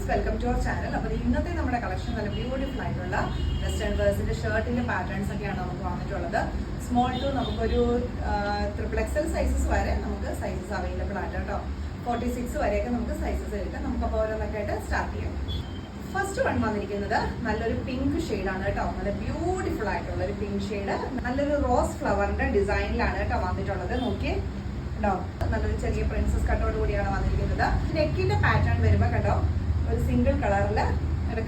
Friends, welcome to our channel. അപ്പോൾ ഇന്നത്തെ നമ്മുടെ കളക്ഷൻ നല്ല ബ്യൂട്ടിഫുൾ ആയിട്ടുള്ള വെസ്റ്റേൺ വേഴ്സിന്റെ ഷർട്ടിന്റെ പാറ്റേൺസ് ഒക്കെയാണ് നമുക്ക് വന്നിട്ടുള്ളത്. സ്മോൾ ടു നമുക്കൊരു XXL സൈസസ് വരെ നമുക്ക് സൈസസ് അവൈലബിൾ ആണ് കേട്ടോ. 46 വരെയൊക്കെ നമുക്ക് സൈസസ് എടുക്കാം. നമുക്ക് അപ്പോൾ ഓരോന്നൊക്കെ ആയിട്ട് സ്റ്റാർട്ട് ചെയ്യാം. ഫസ്റ്റ് വൺ വന്നിരിക്കുന്നത് നല്ലൊരു പിങ്ക് ഷെയ്ഡാണ് കേട്ടോ. നല്ല ബ്യൂട്ടിഫുൾ ആയിട്ടുള്ള ഒരു പിങ്ക് ഷെയ്ഡ്, നല്ലൊരു റോസ് ഫ്ലവറിന്റെ ഡിസൈനിലാണ് കേട്ടോ വന്നിട്ടുള്ളത്. നോക്കിയേ കേട്ടോ, നല്ലൊരു ചെറിയ പ്രിൻസസ് കട്ടോട് കൂടിയാണ് വന്നിരിക്കുന്നത്. നെക്കിന്റെ പാറ്റേൺ വരുമ്പോൾ കേട്ടോ ഒരു സിംഗിൾ കളറില്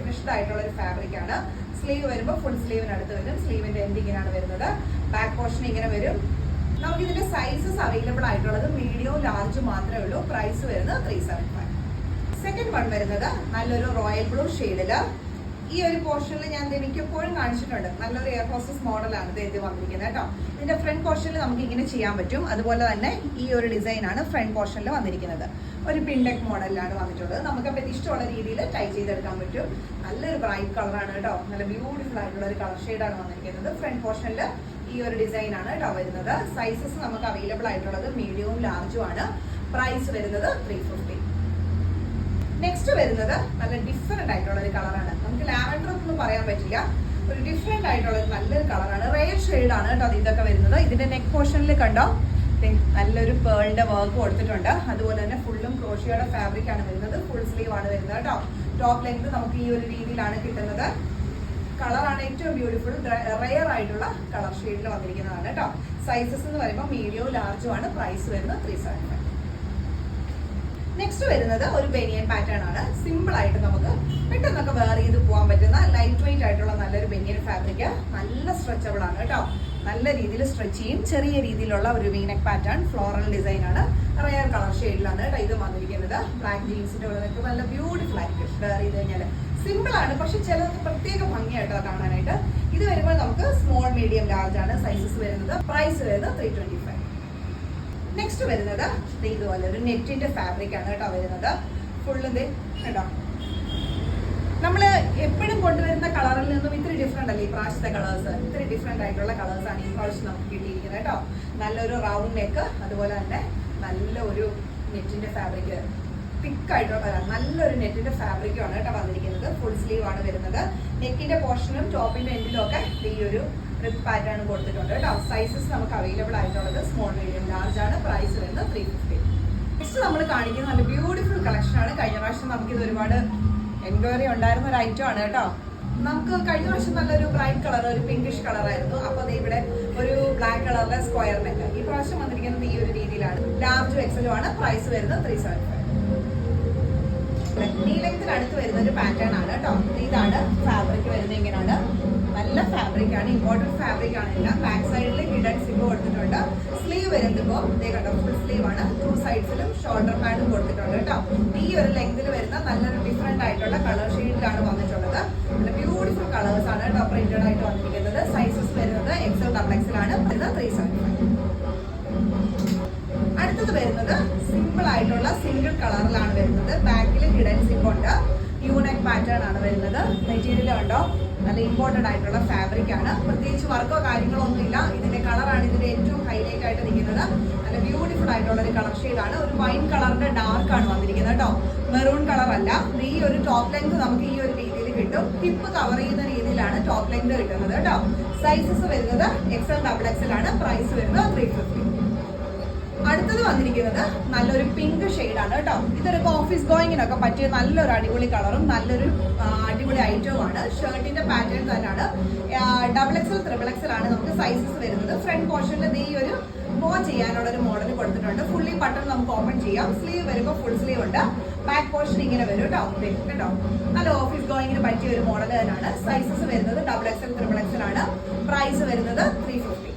ക്രിഷ്ഡ് ആയിട്ടുള്ള ഒരു ഫാബ്രിക് ആണ്. സ്ലീവ് വരുമ്പോൾ ഫുൾ സ്ലീവിനടുത്ത് വരും. സ്ലീവിന്റെ എൻഡിങ്ങിനാണ് വരുന്നത്. ബാക്ക് പോർഷൻ ഇങ്ങനെ വരും. നമുക്ക് ഇതിന്റെ സൈസസ് അവൈലബിൾ ആയിട്ടുള്ളത് മീഡിയവും ലാർജും മാത്രമേ ഉള്ളൂ. പ്രൈസ് വരുന്നത് 375. സെക്കൻഡ് വൺ വരുന്നത് നല്ലൊരു റോയൽ ബ്ലൂ ഷെയ്ഡില്. ഈ ഒരു പോർഷനിൽ ഞാൻ മിക്കപ്പോഴും കാണിച്ചിട്ടുണ്ട്. നല്ലൊരു എയർ ഹോസ്റ്റസ് മോഡലാണ് ഇത് വന്നിരിക്കുന്നത് കേട്ടോ. ഇതിന്റെ ഫ്രണ്ട് പോർഷനിൽ നമുക്ക് ഇങ്ങനെ ചെയ്യാൻ പറ്റും. അതുപോലെ തന്നെ ഈ ഒരു ഡിസൈനാണ് ഫ്രണ്ട് പോർഷനിൽ വന്നിരിക്കുന്നത്. ഒരു പിൻഡെക്ക് മോഡലിലാണ് വന്നിട്ടുള്ളത്. നമുക്കപ്പോൾ ഇത് ഇഷ്ടമുള്ള രീതിയിൽ ടൈ ചെയ്തെടുക്കാൻ പറ്റും. നല്ലൊരു ബ്രൈറ്റ് കളറാണ് കേട്ടോ. നല്ല ബ്യൂട്ടിഫുൾ ആയിട്ടുള്ള ഒരു കളർ ഷെയ്ഡാണ് വന്നിരിക്കുന്നത്. ഫ്രണ്ട് പോർഷനിൽ ഈ ഒരു ഡിസൈനാണ് കേട്ടോ വരുന്നത്. സൈസസ് നമുക്ക് അവൈലബിൾ ആയിട്ടുള്ളത് മീഡിയവും ലാർജും ആണ്. പ്രൈസ് വരുന്നത് 350. നെക്സ്റ്റ് വരുന്നത് നല്ല ഡിഫറെന്റ് ആയിട്ടുള്ള ഒരു കളറാണ്. നമുക്ക് ലാവൻഡർ ഒന്നും പറയാൻ പറ്റില്ല. ഒരു ഡിഫറെന്റ് ആയിട്ടുള്ള ഒരു നല്ലൊരു കളറാണ്. റെയർ ഷെയ്ഡാണ് കേട്ടോ ഇതൊക്കെ വരുന്നത്. ഇതിന്റെ നെക്ക് പോർഷനിൽ കണ്ടോ നല്ലൊരു പേളിന്റെ വർക്ക് കൊടുത്തിട്ടുണ്ട്. അതുപോലെ തന്നെ ഫുള്ളും ക്രോഷിയുടെ ഫാബ്രിക് ആണ് വരുന്നത്. ഫുൾ സ്ലീവ് ആണ് വരുന്നത് കേട്ടോ. ടോപ്പ് ലെങ്ത് നമുക്ക് ഈ ഒരു രീതിയിലാണ് കിട്ടുന്നത്. കളറാണ് ഏറ്റവും ബ്യൂട്ടിഫുൾ. റെയർ ആയിട്ടുള്ള കളർ ഷെയ്ഡിൽ വന്നിരിക്കുന്നതാണ് കേട്ടോ. സൈസസ് എന്ന് പറയുമ്പോൾ മീഡിയവും ലാർജും ആണ്. പ്രൈസ് വരുന്നത് 375. നെക്സ്റ്റ് വരുന്നത് ഒരു ബനിയൻ പാറ്റേൺ ആണ്. സിമ്പിൾ ആയിട്ട് നമുക്ക് പെട്ടെന്നൊക്കെ വെയർ ചെയ്ത് പോകാൻ പറ്റുന്ന ലൈറ്റ് വെയിറ്റ് ആയിട്ടുള്ള നല്ലൊരു ബനിയൻ ഫാബ്രിക്. നല്ല സ്ട്രെച്ചബിൾ ആണ് കേട്ടോ. നല്ല രീതിയിൽ സ്ട്രെച്ച് ചെയ്യും. ചെറിയ രീതിയിലുള്ള ഒരു വീനെക്ക് പാറ്റേൺ ഫ്ലോറൽ ഡിസൈൻ ആണ്. റയർ കളർ ഷെയ്ഡിലാണ് കേട്ടോ ഇത് വന്നിരിക്കുന്നത്. ബ്ലാക്ക് ജീൻസിന്റെ ഉള്ളതൊക്കെ നല്ല ബ്യൂട്ടിഫുൾ ആയിരിക്കും വെയർ ചെയ്ത് കഴിഞ്ഞാൽ. സിമ്പിൾ ആണ്, പക്ഷെ ചിലർക്ക് പ്രത്യേക ഭംഗിയായിട്ടോ കാണാനായിട്ട്. ഇത് വരുമ്പോൾ നമുക്ക് സ്മോൾ മീഡിയം ലാർജ് ആണ് സൈസസ് വരുന്നത്. പ്രൈസ് വരുന്നത് 325. നെക്സ്റ്റ് വരുന്നത് ഇതുപോലെ ഒരു നെറ്റിന്റെ ഫാബ്രിക് ആണ് കേട്ടോ വരുന്നത്. ഫുള്ളിത് കേട്ടോ. നമ്മള് എപ്പോഴും കൊണ്ടുവരുന്ന കളറിൽ നിന്നും ഇത്തിരി ഡിഫറെന്റ് അല്ലേ ഈ പ്രാവശ്യത്തെ കളേഴ്സ്. ഇത്തിരി ഡിഫറെന്റ് ആയിട്ടുള്ള കളേഴ്സ് ആണ് ഈ പ്രാവശ്യം നമുക്ക് കിട്ടിയിരിക്കുന്നത് കേട്ടോ. നല്ലൊരു റൗണ്ട് നെക്ക്, അതുപോലെ തന്നെ നല്ല ഒരു നെറ്റിന്റെ ഫാബ്രിക്, തിക്കായിട്ടുള്ള നല്ലൊരു നെറ്റിന്റെ ഫാബ്രിക്കും ആണ് കേട്ടോ വന്നിരിക്കുന്നത്. ഫുൾ സ്ലീവ് ആണ് വരുന്നത്. നെക്കിന്റെ പോർഷനും ടോപ്പിന്റെ എൻഡിലും ഒക്കെ ഈ ഒരു പാറ്റേൺ കൊടുത്തിട്ടുണ്ട് കേട്ടോ. സൈസസ് നമുക്ക് അവൈലബിൾ ആയിട്ടുള്ളത് സ്മോൾ മീഡിയം ലാർജ് ആണ്. പ്രൈസ് വരുന്നത് 350. നെക്സ്റ്റ് നമ്മൾ കാണിക്കുന്നത് നല്ല ബ്യൂട്ടിഫുൾ കളക്ഷൻ ആണ്. കഴിഞ്ഞ പ്രാവശ്യം നമുക്കിത് ഒരുപാട് എൻക്വയറി ഉണ്ടായിരുന്ന ഒരു ഐറ്റം ആണ് കേട്ടോ. നമുക്ക് കഴിഞ്ഞ പ്രാവശ്യം നല്ലൊരു ബ്രൈറ്റ് കളർ, ഒരു പിങ്കിഷ് കളർ ആയിരുന്നു. അപ്പൊ അത് ഇവിടെ ഒരു ബ്ലാക്ക് കളറിലെ സ്ക്വയർ നെക്ക്. ഈ പ്രാവശ്യം വന്നിരിക്കുന്നത് ഈ ഒരു രീതിയിലാണ്. ലാർജും എക്സലും ആണ്. പ്രൈസ് വരുന്നത് 375. നീ ലെങ്ത്തിൽ അടുത്ത് വരുന്ന ഒരു പാറ്റേൺ ആണ് കേട്ടോ. ഇതാണ് ഫാബ്രിക് വരുന്നത്. ഇങ്ങനെയാണ്. നല്ല ഫാബ്രിക് ആണ്. ഇമ്പോർട്ടന്റ് ഫാബ്രിക് ആണ്. എല്ലാം ബാക്ക് സൈഡിൽ ഹിഡൻ സിബ് കൊടുത്തിട്ടുണ്ട്. സ്ലീവ് വരുമ്പോൾ ഇതേ കണ്ടോ ഫുൾ സ്ലീവ് ആണ്. 2 സൈഡ്സിലും ഷോൾഡർ പാഡും കൊടുത്തിട്ടുണ്ട് കേട്ടോ. ഈ ഒരു ലെങ്തിൽ വരുന്ന നല്ലൊരു ഡിഫറെന്റ് ആയിട്ടുള്ള കളർ ഷെയ്ഡിലാണ് വന്നിട്ടുള്ളത്. നല്ല ബ്യൂട്ടിഫുൾ കളേഴ്സ് ആണ് കേട്ടോ പ്രിന്റഡ് ആയിട്ട് വന്നിരിക്കുന്നത്. സൈസസ് വരുന്നത് XL XXL ആണ്. 375. അടുത്തത് വരുന്നത് സിമ്പിൾ ആയിട്ടുള്ള സിംഗിൾ കളറിലാണ് വരുന്നത്. ബാക്കിൽ ഹിഡൻ സിബ് ഉണ്ട്. യൂനെക്ക് പാറ്റേൺ ആണ് വരുന്നത്. മെറ്റീരിയൽ കണ്ടോ നല്ല ഇമ്പോർട്ടന്റ് ആയിട്ടുള്ള ഫാബ്രിക് ആണ്. പ്രത്യേകിച്ച് വർക്കോ കാര്യങ്ങളോ ഒന്നുമില്ല. ഇതിന്റെ കളറാണ് ഇതിന്റെ ഏറ്റവും ഹൈലൈറ്റ് ആയിട്ട് നിൽക്കുന്നത്. നല്ല ബ്യൂട്ടിഫുൾ ആയിട്ടുള്ള ഒരു കളർ ഷെയ്ഡാണ്. ഒരു വൈൻ കളറിന്റെ ഡാർക്ക് ആണ് വന്നിരിക്കുന്നത് കേട്ടോ. മെറൂൺ കളർ അല്ല. ഈ ഒരു ടോപ്പ് ലെങ്ത് നമുക്ക് ഈ ഒരു രീതിയിൽ കിട്ടും. ഹിപ്പ് കവർ ചെയ്യുന്ന രീതിയിലാണ് ടോപ്പ് ലെങ്ത് കിട്ടുന്നത് കേട്ടോ. സൈസസ് വരുന്നത് XL XXL ആണ്. പ്രൈസ് വരുന്നത് 350. അടുത്തത് വന്നിരിക്കുന്നത് നല്ലൊരു പിങ്ക് ഷെയ്ഡാണ് കേട്ടോ. ഇതൊരു ഓഫീസ് ഗോയിങ്ങിനൊക്കെ പറ്റിയ നല്ലൊരു അടിപൊളി കളറും നല്ലൊരു അടിപൊളി ഐറ്റവും ആണ്. ഷർട്ടിന്റെ പാറ്റേൺ തന്നെയാണ്. XXL XXL ആണ് നമുക്ക് സൈസസ് വരുന്നത്. ഫ്രണ്ട് പോർഷനിൽ ഈ ഒരു ബോ ചെയ്യാനുള്ള ഒരു മോഡൽ കൊടുത്തിട്ടുണ്ട്. ഫുള്ളി ബട്ടൺ നമുക്ക് ഓപ്പൺ ചെയ്യാം. സ്ലീവ് വരുമ്പോൾ ഫുൾ സ്ലീവ് ഉണ്ട്. ബാക്ക് പോർഷൻ ഇങ്ങനെ വരും കേട്ടോ. കേട്ടോ നല്ല ഓഫീസ് ഗോയിങ്ങിന് പറ്റിയ ഒരു മോഡൽ തന്നെയാണ്. സൈസസ് വരുന്നത് XXL XXL ആണ്. പ്രൈസ് വരുന്നത് 350.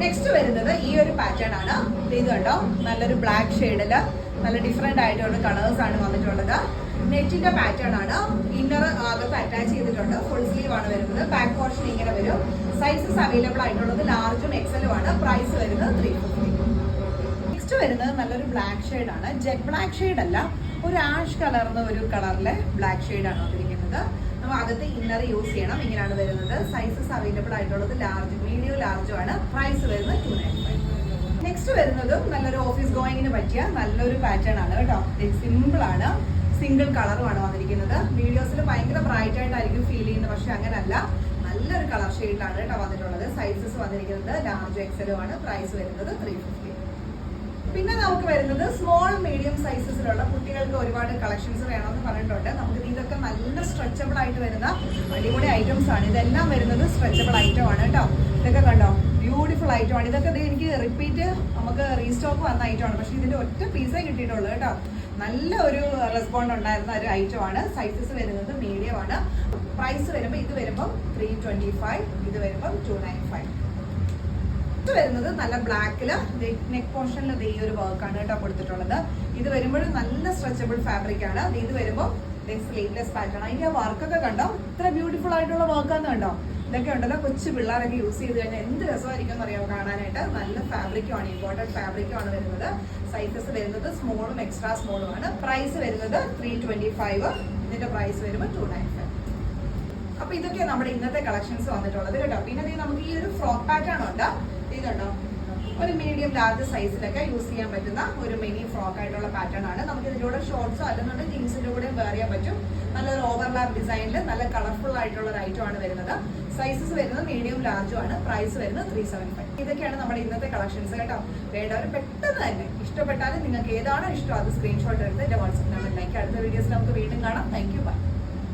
നെക്സ്റ്റ് വരുന്നത് ഈ ഒരു പാറ്റേൺ ആണ്. ഇത് കണ്ടോ നല്ലൊരു ബ്ലാക്ക് ഷെയ്ഡില് നല്ല ഡിഫറെന്റ് ആയിട്ടുള്ള കളേഴ്സ് ആണ് വന്നിട്ടുള്ളത്. നെറ്റിന്റെ പാറ്റേൺ ആണ്. ഇന്നർ അകത്ത് അറ്റാച്ച് ചെയ്തിട്ടുണ്ട്. ഫുൾ സ്ലീവ് ആണ് വരുന്നത്. ബാക്ക് പോർഷൻ ഇങ്ങനെ വരും. സൈസസ് അവൈലബിൾ ആയിട്ടുള്ളത് ലാർജും എക്സലും ആണ്. പ്രൈസ് വരുന്നത് 350. നെക്സ്റ്റ് വരുന്നത് നല്ലൊരു ബ്ലാക്ക് ഷെയ്ഡ് ആണ്. ജെറ്റ് ബ്ലാക്ക് ഷെയ്ഡ് അല്ല, ഒരു ആഷ് കളർന്ന ഒരു കളറിലെ ബ്ലാക്ക് ഷെയ്ഡ് ആണ് വന്നിരിക്കുന്നത്. നമ്മൾ അകത്ത് ഇന്നർ യൂസ് ചെയ്യണം. ഇങ്ങനെയാണ് വരുന്നത്. സൈസസ് അവൈലബിൾ ആയിട്ടുള്ളത് ലാർജ്, മീഡിയം ലാർജും ആണ്. പ്രൈസ് വരുന്നത് 295. നെക്സ്റ്റ് വരുന്നതും നല്ലൊരു ഓഫീസ് ഗോയിങ്ങിന് പറ്റിയ നല്ലൊരു പാറ്റേൺ ആണ് കേട്ടോ. സിമ്പിൾ ആണ്. സിംഗിൾ കളറുമാണ് വന്നിരിക്കുന്നത്. വീഡിയോസിൽ ഭയങ്കര ബ്രൈറ്റ് ആയിട്ടായിരിക്കും ഫീൽ ചെയ്യുന്നത്, പക്ഷെ അങ്ങനല്ല, നല്ലൊരു കളർ ഷെയ്ഡിലാണ് കേട്ടോ വന്നിട്ടുള്ളത്. സൈസസ് വന്നിരിക്കുന്നത് ലാർജ് എക്സലും ആണ്. പ്രൈസ് വരുന്നത് 350. പിന്നെ നമുക്ക് വരുന്നത് സ്മോൾ മീഡിയം സൈസസിലുള്ള കുട്ടികൾക്ക് ഒരുപാട് കളക്ഷൻസ് വേണമെന്ന് പറഞ്ഞിട്ടുണ്ട്. നമുക്ക് ഇതൊക്കെ നല്ല സ്ട്രെച്ചബിൾ ആയിട്ട് വരുന്ന അടിപൊളി ഐറ്റംസ് ആണ്. ഇതെല്ലാം വരുന്നത് സ്ട്രെച്ചബിൾ ഐറ്റം ആണ് കേട്ടോ. ഇതൊക്കെ കണ്ടോ, ബ്യൂട്ടിഫുൾ ഐറ്റം ആണ്. ഇതൊക്കെ എനിക്ക് റിപ്പീറ്റ് നമുക്ക് റീസ്റ്റോക്ക് വന്ന ഐറ്റം ആണ്, പക്ഷെ ഇതിന്റെ ഒറ്റ പീസേ കിട്ടിയിട്ടുള്ളൂ കേട്ടോ. നല്ല ഒരു റെസ്പോണ്ട് ഉണ്ടായിരുന്ന ഒരു ഐറ്റം ആണ്. സൈസസ് വരുന്നത് മീഡിയം ആണ്. പ്രൈസ് വരുമ്പോൾ ഇത് വരുമ്പോൾ 325, ഇത് വരുമ്പോൾ 295. ഇത് വരുന്നത് നല്ല ബ്ലാക്കില് നെക്ക് പോർഷനിൽ ഈ ഒരു വർക്കാണ് കേട്ടോ കൊടുത്തിട്ടുള്ളത്. ഇത് വരുമ്പോൾ നല്ല സ്ട്രെച്ചബിൾ ഫാബ്രിക് ആണ്. ഇത് വരുമ്പോൾ സ്ലീവ്ലെസ് പാറ്റേൺ. അതിന്റെ വർക്കൊക്കെ കണ്ടോ, ഇത്ര ബ്യൂട്ടിഫുൾ ആയിട്ടുള്ള വർക്കാന്ന് കണ്ടോ. ഇതൊക്കെ ഉണ്ടല്ലോ കൊച്ചു പിള്ളേരൊക്കെ യൂസ് ചെയ്ത് കഴിഞ്ഞാൽ എന്ത് രസമായിരിക്കും എന്നറിയാമോ കാണാനായിട്ട്. നല്ല ഫാബ്രിക്കും ആണ്, ഇമ്പോർട്ടൻറ്റ് ഫാബ്രിക്കും ആണ് വരുന്നത്. സൈസസ് വരുന്നത് സ്മോളും എക്സ്ട്രാ സ്മോളും ആണ്. പ്രൈസ് വരുന്നത് 325. ഇതിന്റെ പ്രൈസ് വരുമ്പോൾ 295. അപ്പൊ ഇതൊക്കെയാണ് നമ്മുടെ ഇന്നത്തെ കളക്ഷൻസ് വന്നിട്ടുള്ളത് കേട്ടോ. പിന്നെ നമുക്ക് ഈ ഒരു ഫ്രോക്ക് പാറ്റേൺ ഉണ്ട്. ഇതുണ്ടോ, ഒരു മീഡിയം ലാർജ് സൈസിലൊക്കെ യൂസ് ചെയ്യാൻ പറ്റുന്ന ഒരു മിനി ഫ്രോക്ക് ആയിട്ടുള്ള പാറ്റേൺ ആണ്. നമുക്ക് ഇതിലൂടെ ഷോർട്ട്സോ അല്ലെന്നുണ്ടെങ്കിൽ ജീൻസിന്റെ കൂടെ വെയർ ചെയ്യാൻ പറ്റും. നല്ലൊരു ഓവർലാപ്പ് ഡിസൈനിൽ നല്ല കളർഫുൾ ആയിട്ടുള്ള ഒരു ഐറ്റം ആണ് വരുന്നത്. സൈസസ് വരുന്നത് മീഡിയം ലാർജും ആണ്. പ്രൈസ് വരുന്നത് 375. ഇതൊക്കെയാണ് നമ്മുടെ ഇന്നത്തെ കളക്ഷൻസ് കേട്ടോ. വേണ്ടവർ പെട്ടെന്ന് തന്നെ ഇഷ്ടപ്പെട്ടാലും നിങ്ങൾക്ക് ഏതാണോ ഇഷ്ടം അത് സ്ക്രീൻഷോട്ട് എടുത്ത് എന്റെ വാട്സ്ആപ്പ് നമ്പറിലേക്ക്. അടുത്ത വീഡിയോസിൽ നമുക്ക് വീണ്ടും കാണാം. Thank you, by.